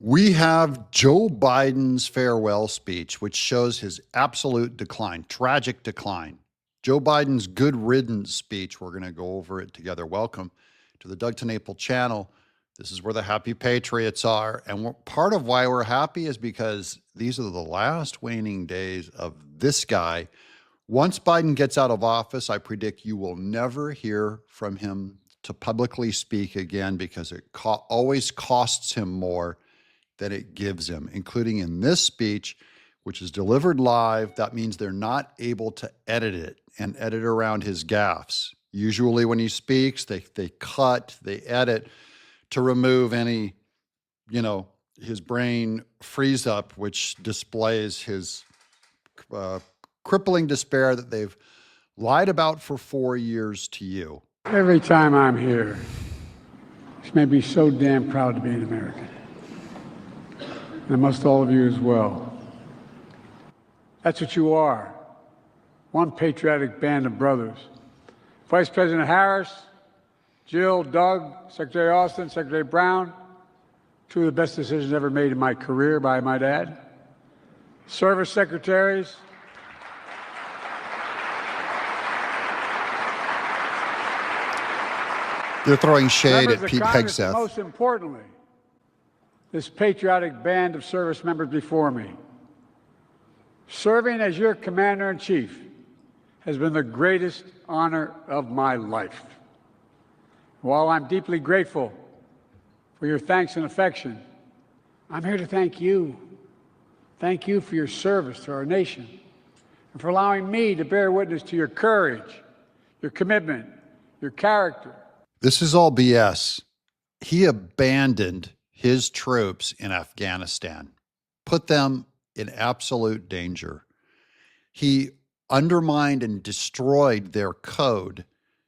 We have Joe Biden's farewell speech, which shows his absolute decline, tragic decline. Joe Biden's good riddance speech. We're going to go over it together. Welcome to the Doug TenNapel channel. This is where the happy patriots are. And part of why we're happy is because these are the last waning days of this guy. Once Biden gets out of office, I predict you will never hear from him to publicly speak again because it always costs him more that it gives him, including in this speech, which is delivered live. That means they're not able to edit it and edit around his gaffes. Usually when he speaks, they cut, they edit to remove any, his brain freeze up, which displays his crippling despair that they've lied about for 4 years to you. Every time I'm here, this made me so damn proud to be an American. And most all of you as well. That's what you are. One patriotic band of brothers. Vice President Harris, Jill, Doug, Secretary Austin, Secretary Brown, two of the best decisions ever made in my career by my dad. Service secretaries. They're throwing shade at Pete Hegseth. Most importantly, this patriotic band of service members before me. Serving as your commander-in-chief has been the greatest honor of my life. While I'm deeply grateful for your thanks and affection, I'm here to thank you. Thank you for your service to our nation and for allowing me to bear witness to your courage, your commitment, your character. This is all BS. He abandoned his troops in Afghanistan, put them in absolute danger. He undermined and destroyed their code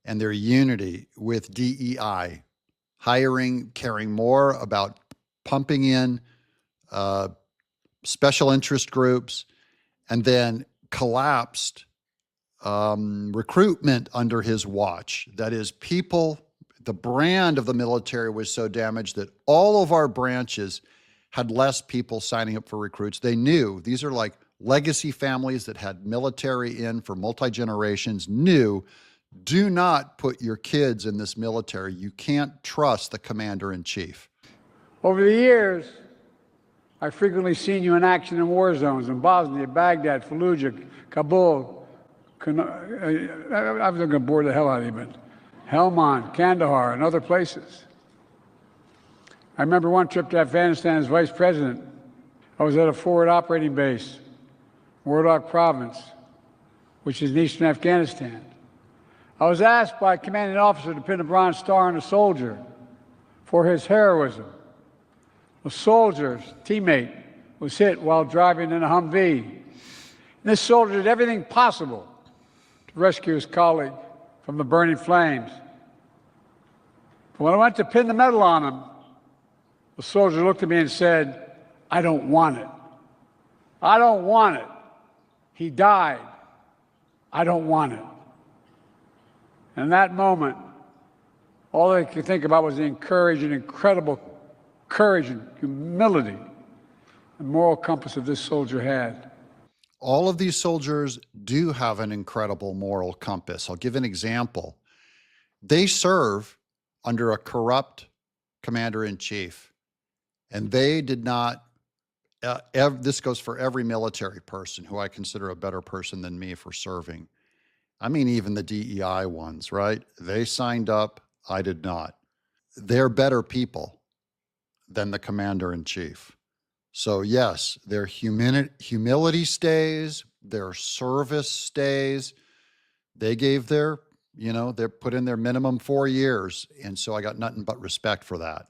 and their unity with DEI, caring more about pumping in special interest groups, and then collapsed recruitment under his watch. That is, the brand of the military was so damaged that all of our branches had less people signing up for recruits. They knew these are like legacy families that had military in for multi-generations, knew, do not put your kids in this military. You can't trust the commander-in-chief. Over the years, I've frequently seen you in action in war zones in Bosnia, Baghdad, Fallujah, Kabul. I was going to bore the hell out of you, but Helmand, Kandahar, and other places. I remember one trip to Afghanistan as vice president. I was at a forward operating base, Wardak Province, which is in eastern Afghanistan. I was asked by a commanding officer to pin a Bronze Star on a soldier for his heroism. A soldier's teammate was hit while driving in a Humvee. And this soldier did everything possible to rescue his colleague from the burning flames. But when I went to pin the medal on him, the soldier looked at me and said, "I don't want it. I don't want it. He died. I don't want it." And in that moment, all I could think about was the incredible courage and humility and moral compass that this soldier had. All of these soldiers do have an incredible moral compass. I'll give an example. They serve under a corrupt commander-in-chief, and they did not, this goes for every military person who I consider a better person than me for serving. I mean, even the DEI ones, right? They signed up, I did not. They're better people than the commander-in-chief. So yes, their humility stays, their service stays. They gave their, they put in their minimum 4 years. And so I got nothing but respect for that.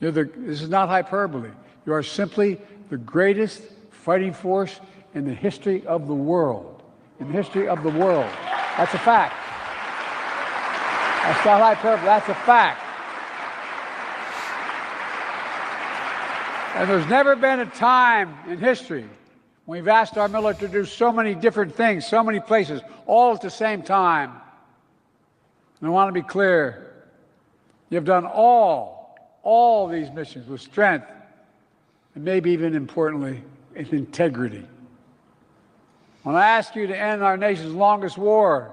This is not hyperbole. You are simply the greatest fighting force in the history of the world. In the history of the world. That's a fact. That's not hyperbole, that's a fact. And there's never been a time in history when we've asked our military to do so many different things, so many places, all at the same time. And I want to be clear, you've done all these missions with strength, and maybe even importantly, its integrity. When I ask you to end our nation's longest war,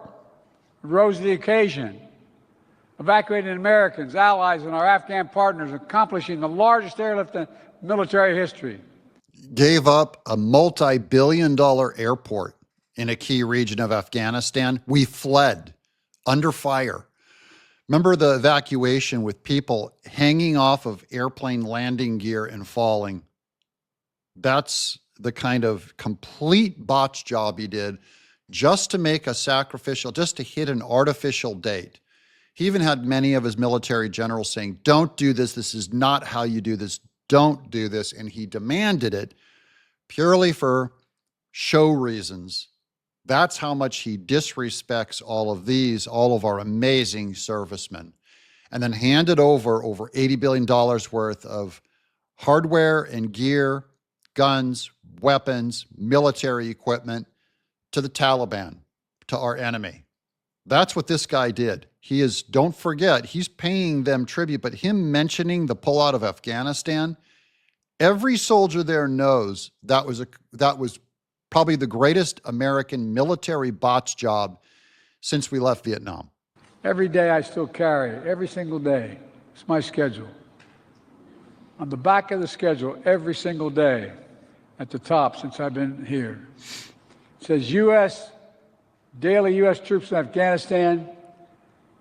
it rose to the occasion, evacuating Americans, allies, and our Afghan partners, accomplishing the largest airlift in military history. Gave up a multi-billion-dollar airport in a key region of Afghanistan. We fled under fire. Remember the evacuation with people hanging off of airplane landing gear and falling? That's the kind of complete botch job he did just to make a sacrificial, just to hit an artificial date. He even had many of his military generals saying, don't do this. This is not how you do this. Don't do this. And he demanded it purely for show reasons. That's how much he disrespects all of our amazing servicemen. And then handed over $80 billion worth of hardware and gear, guns, weapons, military equipment to the Taliban, to our enemy. That's what this guy did. He is, don't forget, he's paying them tribute, but him mentioning the pullout of Afghanistan, every soldier there knows that was probably the greatest American military botch job since we left Vietnam. Every day I still carry, every single day. It's my schedule. On the back of the schedule, every single day, at the top since I've been here, it says daily U.S. troops in Afghanistan.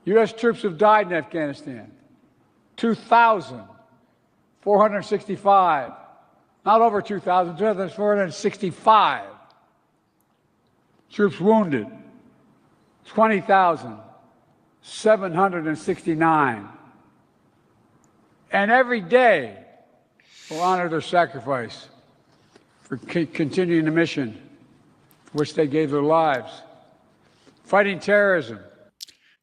U.S. troops have died in Afghanistan. 2,465. Not over 2,000, 2,465. Troops wounded, 20,769. And every day we'll honor their sacrifice for continuing the mission for which they gave their lives. Fighting terrorism.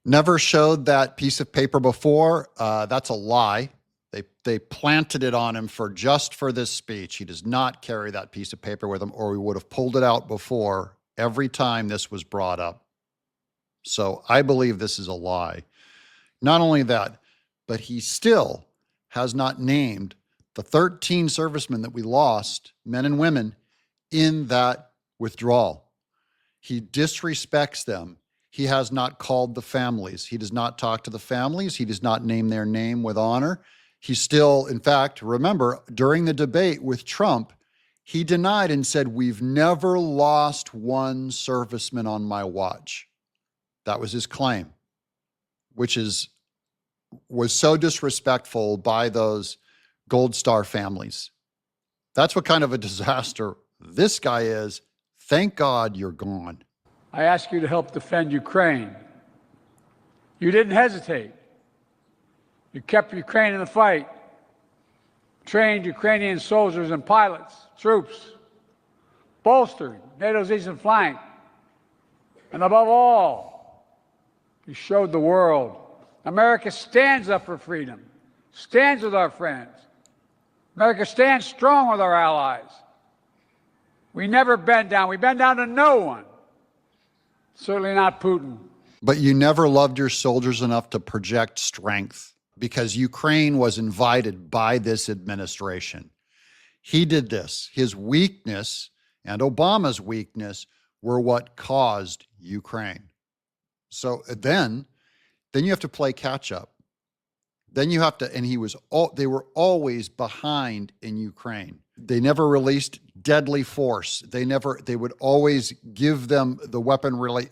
Never showed that piece of paper before. That's a lie. They planted it on him just for this speech. He does not carry that piece of paper with him, or we would have pulled it out before every time this was brought up. So I believe this is a lie. Not only that, but he still has not named the 13 servicemen that we lost, men and women, in that withdrawal. He disrespects them. He has not called the families. He does not talk to the families. He does not name their name with honor. He still, in fact, remember, during the debate with Trump, he denied and said, we've never lost one serviceman on my watch. That was his claim, which was so disrespectful by those Gold Star families. That's what kind of a disaster this guy is. Thank God you're gone. I ask you to help defend Ukraine. You didn't hesitate. You kept Ukraine in the fight, trained Ukrainian soldiers and pilots, troops, bolstered NATO's eastern flank, and above all, you showed the world America stands up for freedom, stands with our friends. America stands strong with our allies. We never bend down. We bend down to no one. Certainly not Putin. But you never loved your soldiers enough to project strength, because Ukraine was invited by this administration. He did this. His weakness and Obama's weakness were what caused Ukraine. So then you have to play catch up. Then you have to, and they were always behind in Ukraine. They never released deadly force. They would always give them the weaponry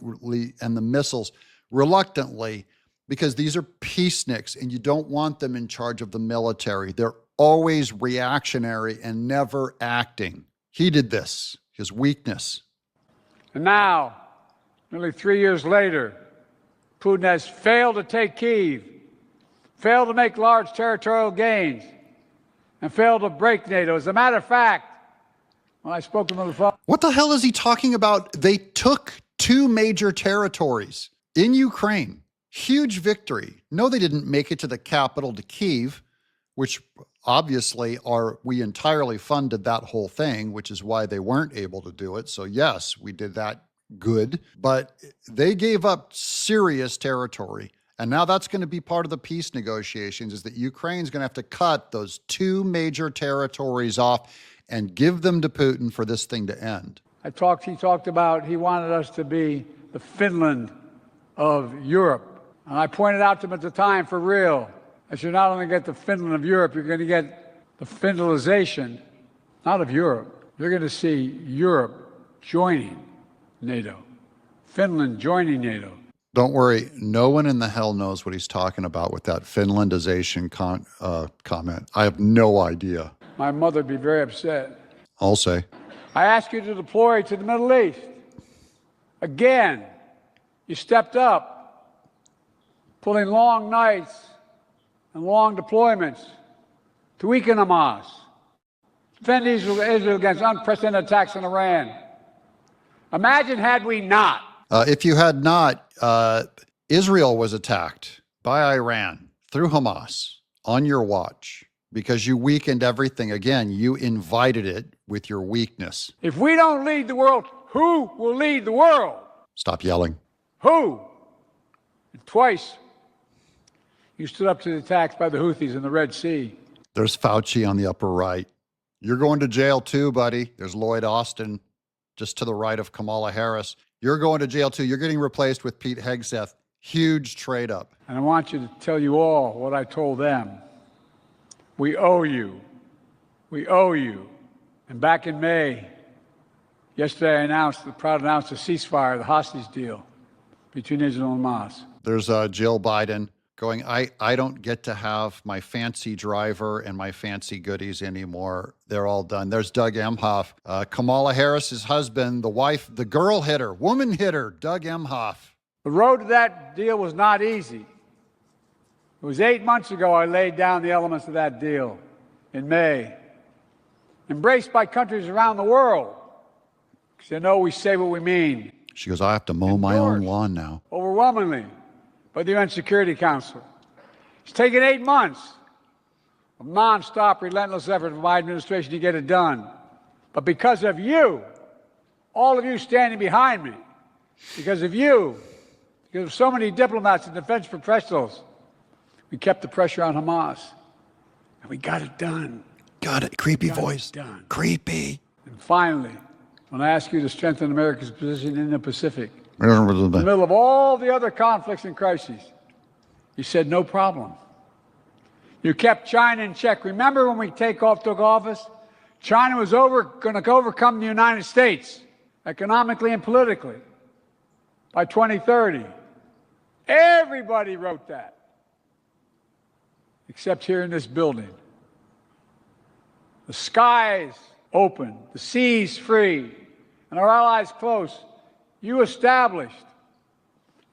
and the missiles reluctantly, because these are peaceniks and you don't want them in charge of the military. They're always reactionary and never acting. He did this, his weakness. And now, nearly 3 years later, Putin has failed to take Kyiv, failed to make large territorial gains, and failed to break NATO. As a matter of fact, when I spoke to him on the phone... What the hell is he talking about? They took 2 major territories in Ukraine. Huge victory. No, they didn't make it to the capital, to Kyiv, which obviously we entirely funded that whole thing, which is why they weren't able to do it. So yes, we did that good, but they gave up serious territory And now that's going to be part of the peace negotiations, is that Ukraine's going to have to cut those 2 major territories off and give them to Putin for this thing to end. He talked about he wanted us to be the Finland of Europe. And I pointed out to him at the time, for real, that you're not only get the Finland of Europe, you're going to get the Finlandization, not of Europe. You're going to see Europe joining NATO, Finland joining NATO. Don't worry, no one in the hell knows what he's talking about with that Finlandization comment. I have no idea. My mother would be very upset. I'll say. I ask you to deploy to the Middle East. Again, you stepped up, pulling long nights and long deployments to weaken Hamas, defend Israel against unprecedented attacks on Iran. Imagine had we not. If you had not, Israel was attacked by Iran through Hamas on your watch because you weakened everything. Again, you invited it with your weakness. If we don't lead the world, who will lead the world? Stop yelling. Who? And twice, you stood up to the attacks by the Houthis in the Red Sea. There's Fauci on the upper right. You're going to jail too, buddy. There's Lloyd Austin just to the right of Kamala Harris. You're going to jail too. You're getting replaced with Pete Hegseth. Huge trade up. And I want you to tell you all what I told them. We owe you. We owe you. And back in May, yesterday I proud to announce a ceasefire, the hostage deal between Israel and Hamas. There's Jill Biden going, I don't get to have my fancy driver and my fancy goodies anymore. They're all done. There's Doug Emhoff, Kamala Harris's husband, the wife, the girl hitter, woman hitter, Doug Emhoff. The road to that deal was not easy. It was 8 months ago I laid down the elements of that deal in May, embraced by countries around the world, because they know we say what we mean. She goes, I have to mow my own lawn now. Overwhelmingly by the UN Security Council. It's taken 8 months of nonstop, relentless effort from my administration to get it done. But because of you, all of you standing behind me, because of you, because of so many diplomats and defense professionals, we kept the pressure on Hamas, and we got it done. Got it. Creepy voice. Done. Creepy. And finally, when I ask you to strengthen America's position in the Pacific, in the middle of all the other conflicts and crises, you said no problem. You kept China in check. Remember when we took office, China was going to overcome the United States economically and politically by 2030. Everybody wrote that, except here in this building. The skies open, the seas free, and our allies close. You established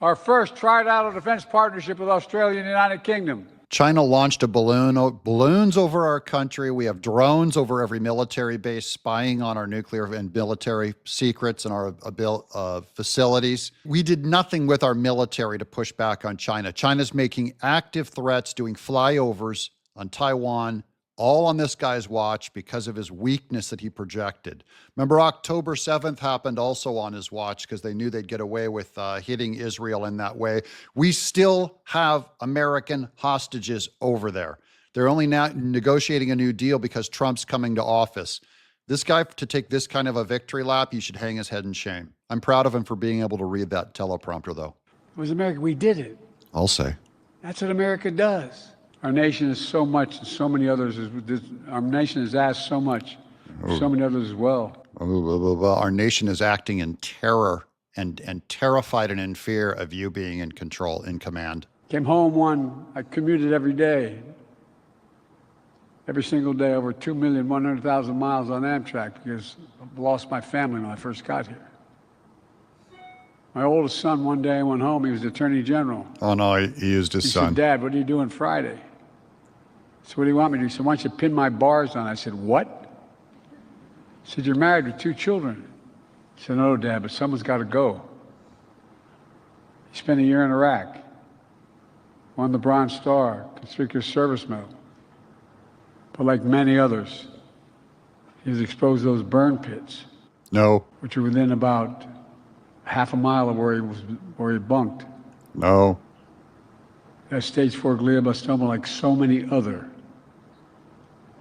our first trilateral defense partnership with Australia and the United Kingdom. China launched balloons over our country. We have drones over every military base spying on our nuclear and military secrets and our facilities. We did nothing with our military to push back on China. China's making active threats, doing flyovers on Taiwan, all on this guy's watch because of his weakness that he projected. Remember, October 7th happened also on his watch because they knew they'd get away with hitting Israel in that way. We still have American hostages over there. They're only now negotiating a new deal because Trump's coming to office. This guy, to take this kind of a victory lap, you should hang his head in shame. I'm proud of him for being able to read that teleprompter, though. It was America. We did it. I'll say. That's what America does. Our nation is so much, and so many others. Our nation has asked so much, so many others as well. Our nation is acting in terror and terrified and in fear of you being in control, in command. Came home I commuted every day, every single day, over 2,100,000 miles on Amtrak because I lost my family when I first got here. My oldest son one day went home. He was the Attorney General. Oh, no, he used his son. He said, Dad, what are you doing Friday? I said, what do you want me to do? He said, why don't you pin my bars on? I said, what? He said, you're married with 2 children. I said, no, Dad, but someone's got to go. He spent a year in Iraq, won the Bronze Star, Conspicuous Service Medal. But like many others, he was exposed to those burn pits. No. Which were within about half a mile of where he bunked. No. has stage 4 glioblastoma like so many other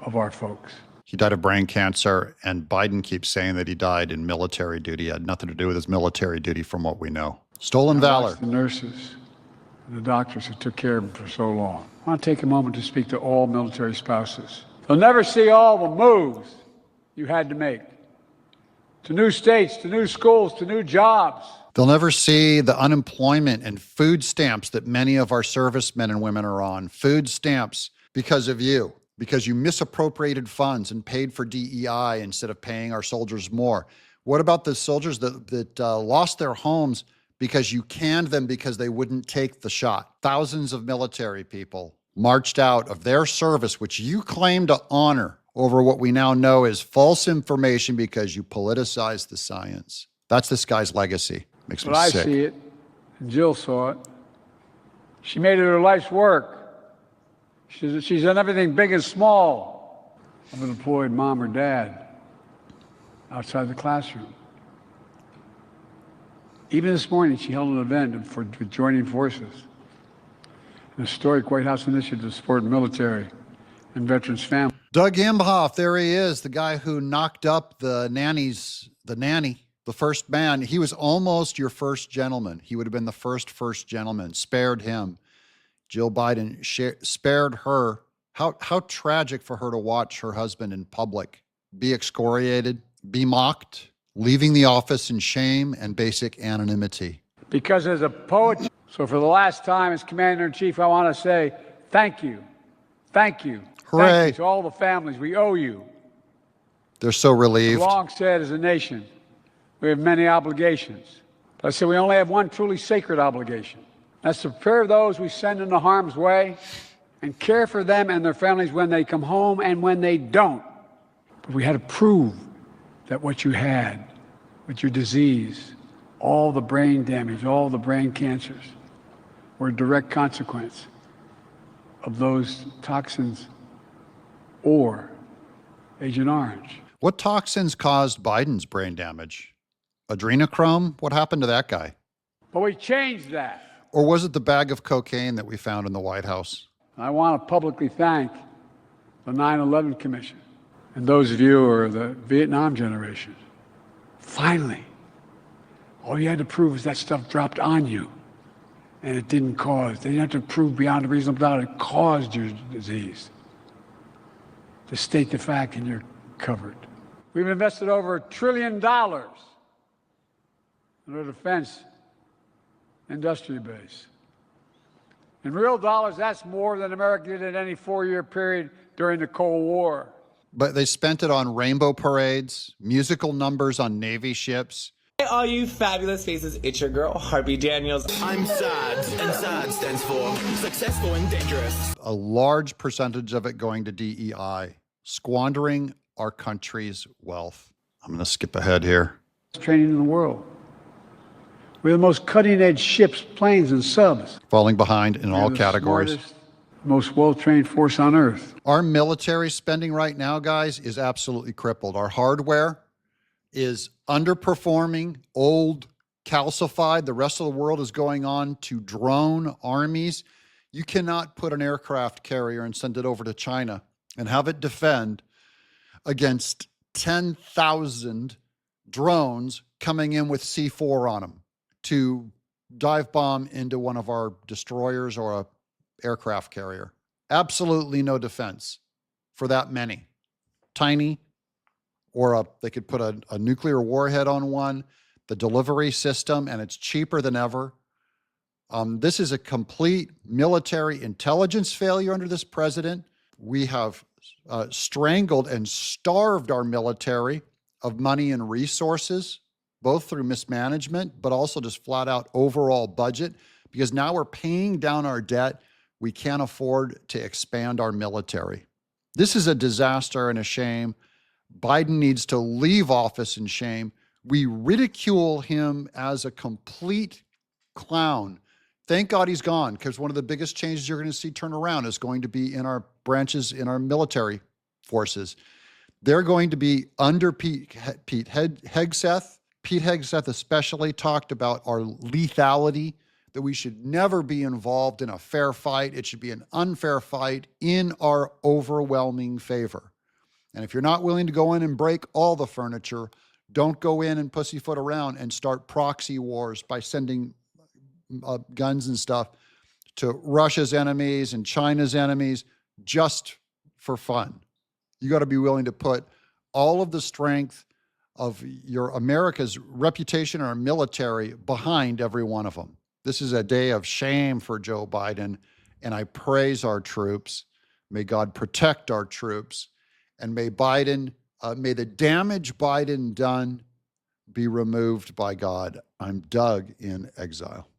of our folks. He died of brain cancer, and Biden keeps saying that he died in military duty. It had nothing to do with his military duty from what we know. Stolen valor. The nurses and the doctors who took care of him for so long. I want to take a moment to speak to all military spouses. They'll never see all the moves you had to make. To new states, to new schools, to new jobs. They'll never see the unemployment and food stamps that many of our servicemen and women are on. Food stamps because of you, because you misappropriated funds and paid for DEI instead of paying our soldiers more. What about the soldiers that lost their homes because you canned them because they wouldn't take the shot? Thousands of military people marched out of their service, which you claim to honor, over what we now know is false information because you politicized the science. That's this guy's legacy. Makes me sick. I see it, and Jill saw it. She made it her life's work. She's done everything big and small of an employed mom or dad outside the classroom. Even this morning, she held an event for joining forces. An historic White House initiative to support military and veterans' families. Doug Imhoff, there he is, the guy who knocked up the nanny, the first man. He was almost your first gentleman. He would have been the first gentleman. Spared him. Jill Biden spared her. How tragic for her to watch her husband in public be excoriated, be mocked, leaving the office in shame and basic anonymity. Because as a poet, so for the last time as Commander-in-Chief, I want to say thank you. Thank you. Hooray. Thank you to all the families. We owe you. They're so relieved. We've long said as a nation, we have many obligations. But I say we only have one truly sacred obligation. That's to prepare those we send into harm's way and care for them and their families when they come home and when they don't. But we had to prove that what you had with your disease, all the brain damage, all the brain cancers, were a direct consequence of those toxins or Agent Orange. What toxins caused Biden's brain damage? Adrenochrome? What happened to that guy? But we changed that. Or was it the bag of cocaine that we found in the White House? I want to publicly thank the 9/11 Commission and those of you who are the Vietnam generation. Finally, all you had to prove is that stuff dropped on you and it didn't cause. They didn't have to prove beyond a reasonable doubt it caused your disease. To state the fact, and you're covered. We've invested over $1 trillion in our defense industry base. In real dollars, that's more than America did in any 4-year period during the Cold War. But they spent it on rainbow parades, musical numbers on Navy ships. Hey, all you fabulous faces, it's your girl, Harvey Daniels. I'm SAD, and SAD stands for successful and dangerous. A large percentage of it going to DEI, squandering our country's wealth. I'm going to skip ahead here. Training in the world. We have the most cutting-edge ships, planes, and subs. Falling behind in all categories. Smartest, most well-trained force on earth. Our military spending right now, guys, is absolutely crippled. Our hardware is underperforming, old, calcified. The rest of the world is going on to drone armies. You cannot put an aircraft carrier and send it over to China and have it defend against 10,000 drones coming in with C4 on them to dive bomb into one of our destroyers or a aircraft carrier. Absolutely no defense for that many. Tiny, or they could put a nuclear warhead on one, the delivery system, and it's cheaper than ever. This is a complete military intelligence failure under this president. We have strangled and starved our military of money and resources, both through mismanagement, but also just flat out overall budget, because now we're paying down our debt. We can't afford to expand our military. This is a disaster and a shame. Biden needs to leave office in shame. We ridicule him as a complete clown. Thank God he's gone, because one of the biggest changes you're going to see turn around is going to be in our branches, in our military forces. They're going to be under Pete Hegseth. Pete Hegseth especially talked about our lethality that that we should never be involved in a fair fight. It should be an unfair fight in our overwhelming favor. And if you're not willing to go in and break all the furniture, don't go in and pussyfoot around and start proxy wars by sending guns and stuff to Russia's enemies and China's enemies just for fun. You got to be willing to put all of the strength of your America's reputation, our military, behind every one of them. This is a day of shame for Joe Biden, and I praise our troops. May God protect our troops, and may the damage Biden done be removed by God. I'm Doug in exile.